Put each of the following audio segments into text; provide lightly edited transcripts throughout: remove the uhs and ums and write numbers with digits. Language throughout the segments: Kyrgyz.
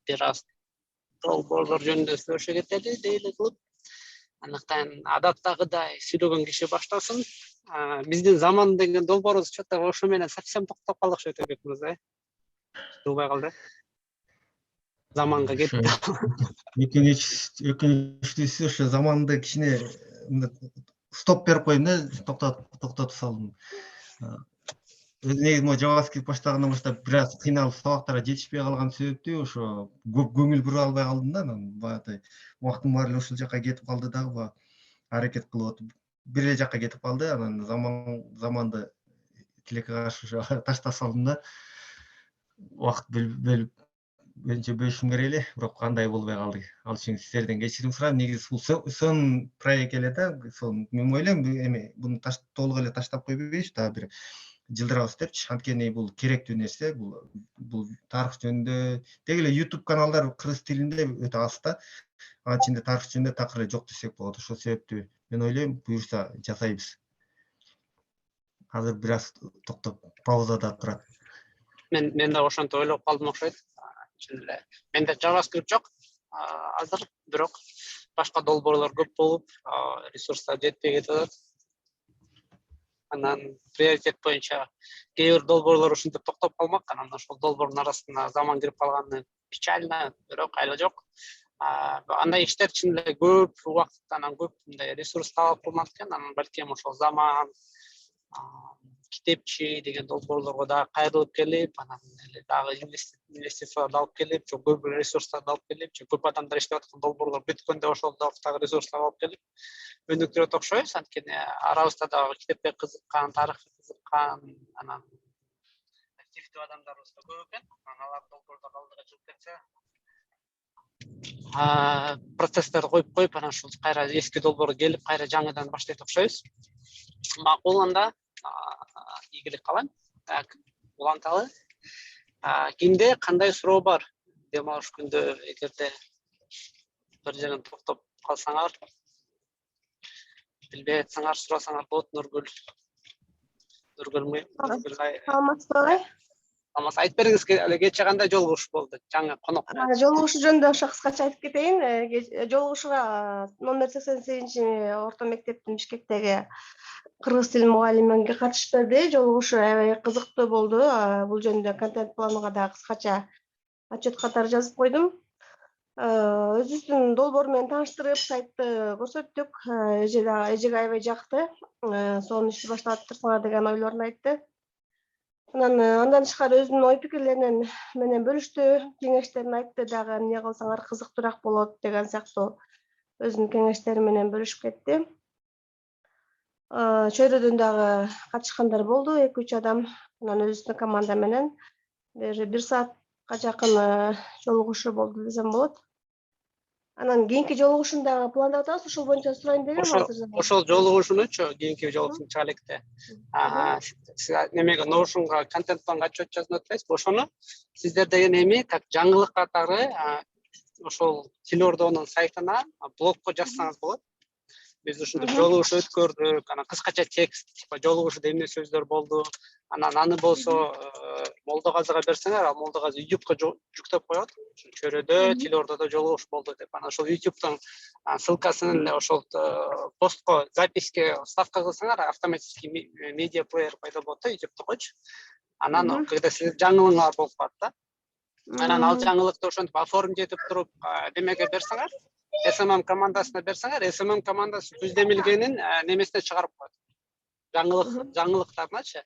biraz долбоорлор жөнүндө сүйлөшө кетели дейли кылып. Анықтан адаттагыдай сүйлөгөн киши баштасын. Биздин заман деген долбоорубуз чөтө ошо менен совсем токтоп калдык шо экенбиз, Жылбай калды. Заманга кетти. Өкүнүчтүүсү ошо заманды кичине стоп берип коюм да, токтотуп салдым. Негизи могу JavaScript баштагандан баштап бир аз кыйналып сабактарга жетишпей калган себептүү ошо көп көңүл бура албай калдым да. Баягы убактым баары эле ушул жака кетип калды дагы, аракет кылып отуп бир эле жака кетип калды. Анан заманды тилекке каршы таштап салдым да. Убакыт бөлүп бөлүшүм керек эле, бирок кандай болбой калды. Ал үчүн сиздерден кечирим сурайм. Негизи бул сон проект эле да. Мен ойлойм эми буну толук эле таштап койбойбуз да, бир жылдырабыз депчи. Анткени бул керектүү нерсе, бул тарых жөнүндө деги эле YouTube каналдар кыргыз тилинде өтө аз да. Анын ичинде тарых жөнүндө такыр эле жок десек болот. Ошол себептүү мен ойлойм буюрса жасайбыз. Азыр бир аз токтоп паузада турат. Мен да ошентип ойлоп калдым окшойт. Менде JavaScript жок азыр, бирок башка долбоорлор көп болуп, ресурстар жетпей кетип атат. Анан приоритет боюнча кээ бир долбоорлор ушинтип токтоп калмак. Анан ошол долбоордун арасына заман кирип калганы печально, бирок айла жок. Андай иштер чын эле көп убакыт, анан көп мындай ресурс талап кылынат экен. Анан балким ошол заман, китепчи деген долбоорлорго дагы кайрылып келип, анан эле дагы инвестицияларды алып келип, көп ресурстарды алып келип, көп адамдар иштеп аткан долбоорлор бүткөндө ошол дагы ресурстарды алып келип өнүктүрөт окшойбуз. Анткени арабызда дагы китепке кызыккан, тарыхка кызыккан, анан активдүү адамдарыбыз да көп экен. Анан алар долбоордо алдыга чыгып кетсе, процесстерди коюп, анан ушул кайра эски долбоор келип, кайра жаңыдан баштайт окшойбуз. Макул анда, ийгилик каалайм. Так, уланталы. Кимде кандай суроо бар? Дем алыш күндө эгерде бир жерден токтоп калсаңар, билбей атсаңар, сурасаңар болот. Нургүл. Саламатсызбы? Амас айтып бериңиз, кече кандай жолугуш болду? Жаңы конок. Жолугушуу жөнүндө кыскача айтып кетейин. Жолугушууга номер 88 орто мектептин Бишкектеги кыргыз тили мугалимиге катышып берди. Жолугушуу аябай кызыктуу болду. Бул жөнүндө контент планга да кыскача отчет катары жазып койдум. Өзүбүздүн долбоор менен тааныштырып, сайтты көрсөттүк. Эжеге аябай жакты. Сонун ишти баштап турсаңар деген ойлорун айтты. Андан тышкары өзүнүн ой пикирлерин менен бөлүштү, кеңештерин айтты дагы, эмне кылсаңар кызыктуураак болот деген сыяктуу өзүнүн кеңештери менен бөлүшүп кетти. Чөйрөдөн дагы катышкандар болду, 2-3 адам. Анан өзүбүздүн команда менен бир саатка жакын жолугушуу болду десем болот. Анан кийинки жолугушууну пландап атабыз, ошол боюнча сурайын дегем. Ошол жолугушуунучу кийинки жолугушуу чыга электе. Немеге Notion'га контент планга отчет жазып атпайсызбы? Ошону сиздер деген эми как жаңылык катары ошол Тил-Ордонун сайтына блогко жазсаңыз болот. Биз ушинтип жолугушуу өткөрдүк, анан кыскача текст, типа жолугушууда эмне сөздөр болду, анан аны болсо Молдогазыга берсеңер, ал Молдогазы YouTube'га жүктөп коет. Чөйрөдө Тил-Ордодо жолугуш болду деп. Анан ошол YouTube'тун ссылкасын ошол постко, записке вставка кылсаңар, автоматический медиа плеер пайда болот да, YouTube'да койчу. Анан когда сиз жаңылыгыңар болуп калат да. Анан ал жаңылыкты ошентип оформить этип туруп демеге берсеңер, SMM командасына берсеңер, SMM командасы түз демилгенин немесине чыгарып коет. Жаңылыктарыначы.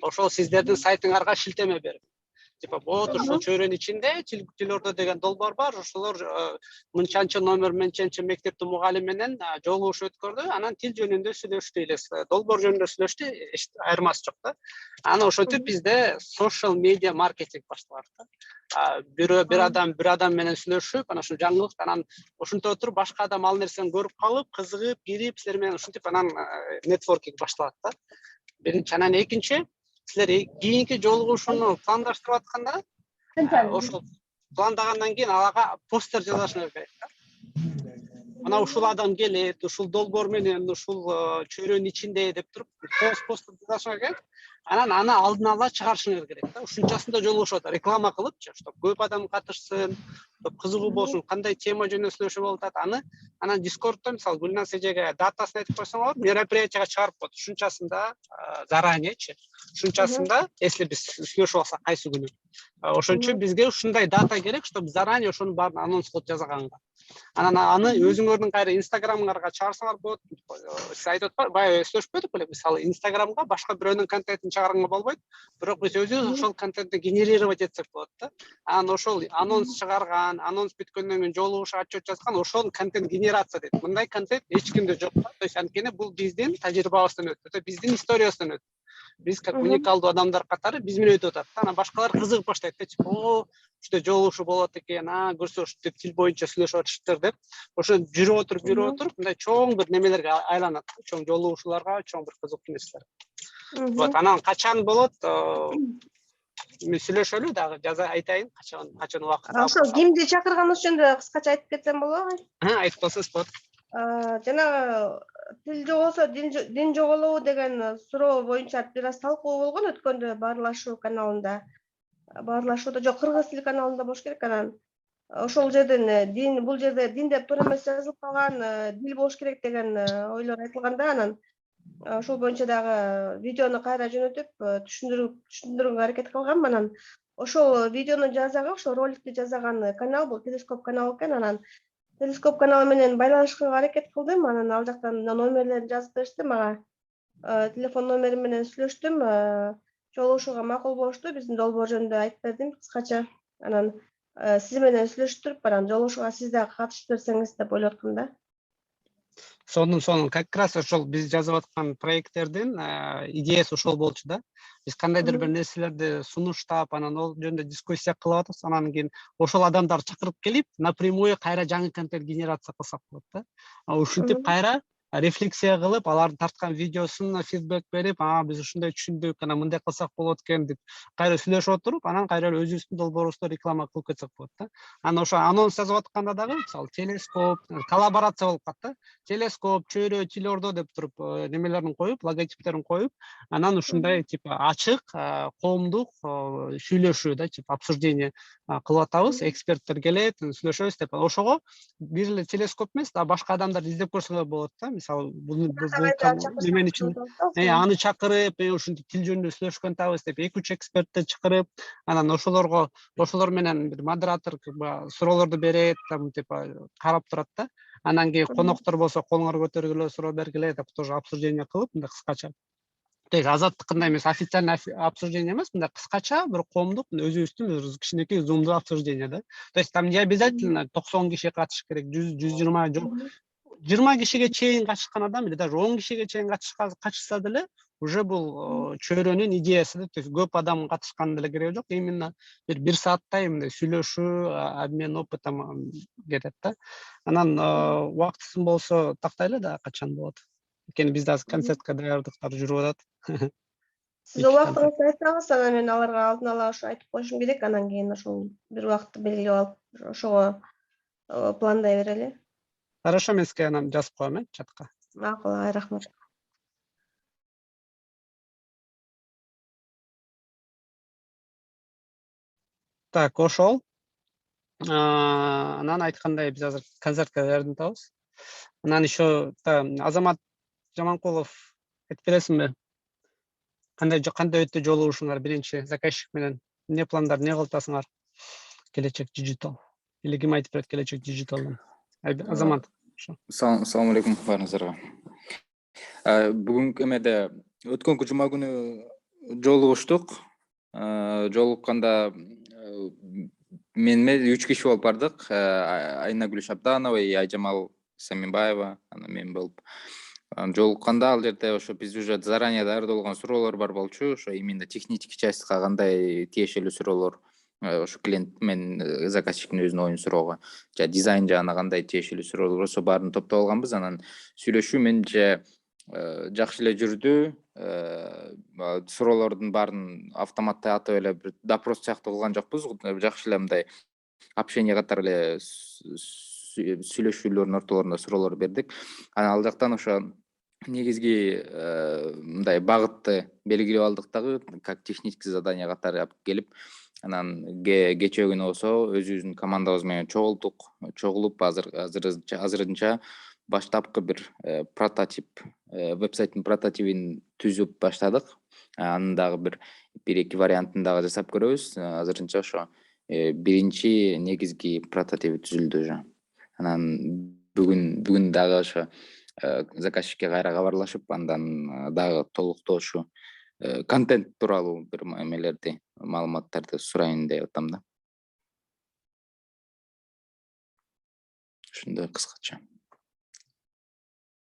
Ошол сиздердин сайтыңарга шилтеме берип. Типа вот ушул чөйрөнүн ичинде Тил-Ордо деген долбоор бар, ошолор мынчанчы номер менченчи мектептин мугалими менен жолугушуу өткөрдү, анан тил жөнүндө сүйлөштү эле, долбоор жөнүндө сүйлөштү, айырмасы жок да. Анан ошентип бизде social media маркетинг башталат да. Бир адам менен сүйлөшүп, анан ушул жаңылык, анан ошентип отуруп башка адам ал нерсени көрүп калып, кызыгып, кирип, силер менен ушинтип анан нетворкинг башталат да. Биринчи, анан экинчи, силер кийинки жолугушууну пландаштырып атканда, ошол пландагандан кийин алага постер жазышыңар керек да. Мына ушул адам келет, ушул долбоор менен ушул чөйрөнүн ичинде деп туруп, постер жазышыңар керек. анан аны алдын ала чыгарышыңыз керек да. Ушунчасында жолугушуп атат, реклама кылыпчы, чтоб көп адам катышсын, чтоб кызыгуу болсун, кандай тема жөнүндө сүйлөшүп атат. Анан Discord'да мисалы Гүлназ эжеге датасын айтып койсоңор, мероприятияга чыгарып коет. Ушунчасында заранечи, ушунчасында, если биз сүйлөшүп алсак кайсы күнү. Ошон үчүн бизге ушундай дата керек, чтоб заранее ошонун баарын анонс кылып жазганга. Анан аны өзүңөрдүн кайра Instagram'ыңарга чыгарсаңар болот. Сиз айтып атпайбы, баягы сүйлөшпөдүк беле? Мисалы Instagram'га башка бирөөнүн контентин чыгарганга болбойт, бирок биз өзүбүз ошол контентти генерировать этсек болот да. Анан ошол анонс чыгарган, анонс бүткөндөн кийин жолугуш отчет жазган, ошол контент генерация дейт. Мындай контент эч кимде жок да. То есть анткени бул биздин тажрыйбабыздан өтүп, биздин историябыздан өтүп. Биз как уникалдуу адамдар катары биз менен өтүп атат да. Анан башкалар кызыгып баштайт да. Ушундай жолугушуу болот экен, көрсө ушинтип тил боюнча сүйлөшүп атышыптыр деп. Ошо жүрүп отуруп, мындай чоң бир немелерге айланат. Чоң жолугушууларга, чоң бир кызыктуу нерселер. Вот анан качан болот? Мен сүйлөшөлү дагы, айтайын, качан убакыт алып. Ошо кимди чакырганыбыз жөнүндө кыскача айтып кетсем болобу? Айтып койсоңуз болот. Жанагы тил жоголсо дин жоголобу деген суроо боюнча бир аз талкуу болгон өткөндө Баарлашуу каналында. Баарлашууда жок, кыргыз тили каналында болуш керек. Анан ошол жерден дин, бул жерде дин деп туура эмес жазылып калган, дил болуш керек деген ойлор айтылганда, анан ошол боюнча дагы видеону кайра жөнөтүп, түшүндүрүүгө аракет кылгам. Анан ошол видеону жасаган, ошол роликти жасаган канал бул Телескоп каналы экен. Анан Телескоп каналы менен байланышканга аракет кылдым. Анан ал жактан номерлерин жазып беришти мага. Телефон номери менен сүйлөштүм. Жолугушууга макул болушту. Биздин долбоор жөнүндө айтып бердим кыскача. Анан сиз менен сүйлөшүп туруп, анан жолугушууга сиз дагы катышып берсеңиз деп ойлоп аткам да. Сонун как раз ошол биз жазып аткан проекттердин идеясы ошол болчу да. Биз кандайдыр бир нерселерди сунуштап, анан ал жөнүндө дискуссия кылып атабыз, анан кийин ошол адамдар чакырып келип, напрямую кайра жаңы контент генерация кылсак болот да. Ушинтип кайра рефлексия кылып, алардын тарткан видеосуна фидбек берип, биз ушундай түшүндүк, анан мындай кылсак болот экен деп кайра сүйлөшүп отуруп, анан кайра өзүбүздүн долбоорубузда реклама кылып кетсек болот да. Анан ошо анонс жазып атканда дагы, мисалы, Телескоп, коллаборация болуп калат да. Телескоп, чөйрө, Тилордо деп туруп немелерин коюп, логотиптерин коюп, анан ушундай типа ачык, коомдук сүйлөшүү да, типа обсуждение кылып атабыз, эксперттер келет, сүйлөшөбүз деп. Ошого бир эле Телескоп эмес, да башка адамдарды издеп көрсөңөр болот да. Мисалы, бул неменин ичинде аны чакырып, ушинтип тил жөнүндө сүйлөшкөн табыз деп 2-3 экспертти чакырып, анан ошолор менен бир модератор суроолорду берет, типа карап турат да. Анан кийин коноктор болсо колуңар көтөргүлө, суроо бергиле деп тоже обсуждение кылып, мындай кыскача. Азаттыкындай эмес, официальный обсуждение эмес, мындай кыскача, бир коомдук өзүбүздүн кичинекей зумдуу обсуждение да. То есть там не обязательно 90 киши катышыш керек, 100-120 жок. 20 кишиге чейин катышкан адам или даже 10 кишиге чейин катышса деле уже бул чөйрөнүн идеясы да. То есть көп адам катышкан деле кереги жок. Именно бир сааттай мындай сүйлөшүү, обмен опытом кетет да. Анан убактысын болсо тактайлы да, качан болот. Анткени бизде азыр концертке даярдыктар жүрүп атат. Сиз убактыңызды айтсаңыз, анан мен аларга алдын ала ошо айтып коюшум керек. Анан кийин ошол бир убакытты белгилеп алып, ошого пландай берели. Хорошо, мен сизге анан жазып коем, чатка. Макул, рахмат. Так, ошол. Анан айткандай, биз азыр концертке даярданып атабыз. Анан еще Азамат Жаманкулов айтып бересиңби? Кандай өттү жолугушууңар биринчи заказчик менен? Эмне пландар, эмне кылып атасыңар? Келечек Digital. Или ким айтып берет Келечек Digital'дан? Азамат. Assalamu alaikum баарыңыздарга. Бүгүнкү эмеде өткөнкү жума күнү жолугуштук. Жолукканда мен 3 киши болуп бардык. Айнагүл Шабданова, Айжамал Саминбаева, анан мен болуп. Жолукканда ал жерде ошо биз уже заранее даярдалган суроолор бар болчу. Ошо именно технический частька кандай тиешелүү суроолор, ошо клиент мен заказчиктин өзүнүн оюн суроого, дизайн жагына кандай тиешелүү суроолор, ошо баарын топтоп алганбыз. Анан сүйлөшүү менимче жакшы эле жүрдү. Суроолордун баарын автоматтатып эле бир допрос сыяктуу кылган жокпуз. Жакшы эле мындай общение катары эле сүйлөшүүлөрдүн ортолорунда суроолор бердик. Анан ал жактан ошо негизги мындай багытты белгилеп алдык дагы, как технический задание катары алып келип, анан кечээ күнү болсо өзүбүздүн командабыз менен чогулуп азырынча баштапкы бир прототип, веб-сайттын прототипин түзүп баштадык. Анын дагы бир эки вариантын дагы жасап көрөбүз. Азырынча ошо биринчи негизги прототип түзүлдү уже. Анан бүгүн дагы ошо заказчикке кайра кабарлашып, андан дагы толуктоочу контент тууралуу бир эмелерди, маалыматтарды сурайын деп атам да. Ушундай кыскача.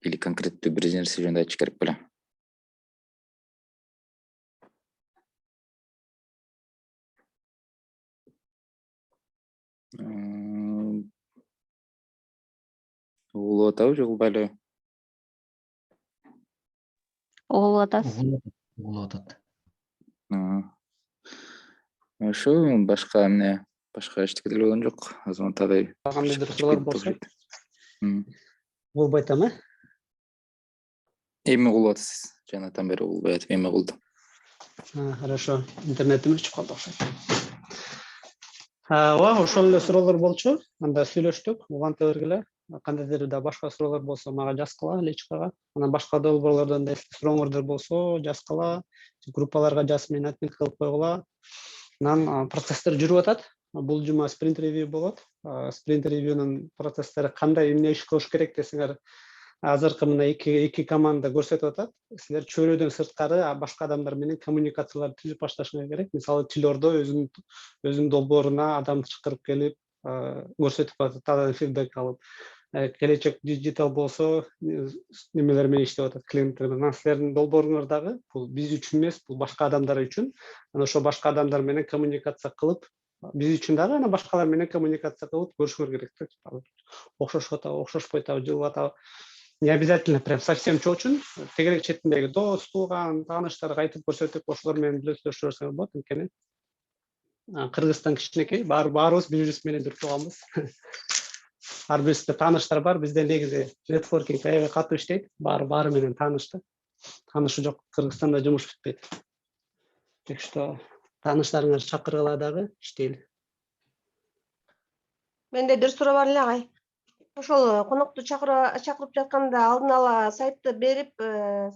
Или конкреттүү бир нерсе жөнүндө айтыш керек беле? Угулуп атабы же угулбай элеби? Угулуп атасыз. Угулуп атат. Ошо башка эчтеке деле болгон жок. Азамат ағай. Кандайдыр суроолор болсо угулбай атам, Эми угулуп атасыз. Жанатан бери угулбай атып, эми угулду. Хорошо, интернетим өчүп калды окшойт. Ооба, ошол эле суроолор болчу. Анда сүйлөштүк, уланта бергиле. Кандайдыр да башка суроолор болсо мага жазгыла личкага. Анан башка долбоорлордон да сурооңордор болсо жазгыла, группаларга жазып мен отмет кылып койгула. Анан процесстер жүрүп атат. Бул жума спринт ревью болот. Спринт ревьюнун процесстери кандай эмне иш кылыш керек десеңер, азыркы мына эки команда көрсөтүп атат. Силер чөйрөдөн сырткары башка адамдар менен коммуникациялар түзүп башташыңар керек. Мисалы Тилордо өзүнүн долбооруна адам чакырып келип көрсөтүп атат, фидбек алып. Келечек диджитал болсо немелер менен иштеп атат, клиенттер менен. Силердин долбооруңар дагы бул биз үчүн эмес, бул башка адамдар үчүн. Анан ошо башка адамдар менен коммуникация кылып, биз үчүн дагы анан башкалар менен коммуникация кылып көрүшүңөр керек. Окшошуп атабы, окшошпой атабы, жылып атабы. Не обязательно прям совсем чоочун, тегерек четиндеги дос, тууган, тааныштарга айтып көрсөтүп, ошолор менен бүлөктөшүп көрсөңөр болот. Анткени Кыргызстан кичинекей, баарыбыз бири-бирибиз менен бир тууганбыз. Ар бирибизде тааныштар бар, бизде негизи нетворкинг аябай катуу иштейт, баары менен таанышты. Таанышы жок Кыргызстанда жумуш бүтпөйт. Так что тааныштарыңарды чакыргыла дагы иштейли. Менде бир суроо бар эле агай. Ошол конокту чакырып жатканда алдын ала сайтты берип,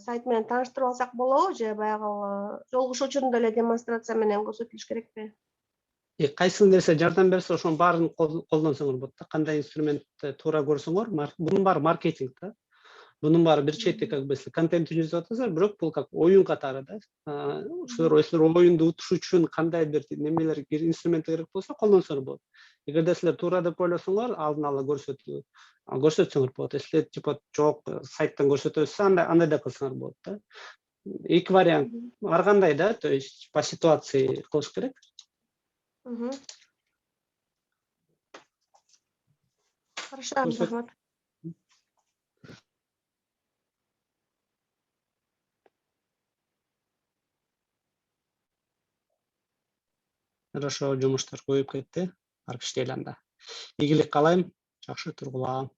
сайт менен тааныштырып алсак болобу же баягы жолугушуу учурунда эле демонстрация менен көрсөтүлүш керекпи? Кайсы нерсе жардам берсе, ошонун баарын колдонсоңор болот да. Кандай инструментти туура көрсөңөр, бунун баары маркетинг да. Бунун баары бир чети, как бы контент түзүп атасыздар, бирок бул как оюн катары да. Силер оюнду утуш үчүн кандай бир немелер, инструмент керек болсо колдонсоңор болот. Эгерде силер туура деп ойлосоңор, алдын ала көрсөтсөңөр болот. Если типа жок, сайттан көрсөтөбүз, андай да кылсаңар болот да. Эки вариант. Ар кандай да, то есть по ситуации кылыш керек. Хорошо, рахмат. Хорошо, жумуштар көбөйүп кетти. Ар киши эле анда. Ийгилик каалайм, жакшы тургула.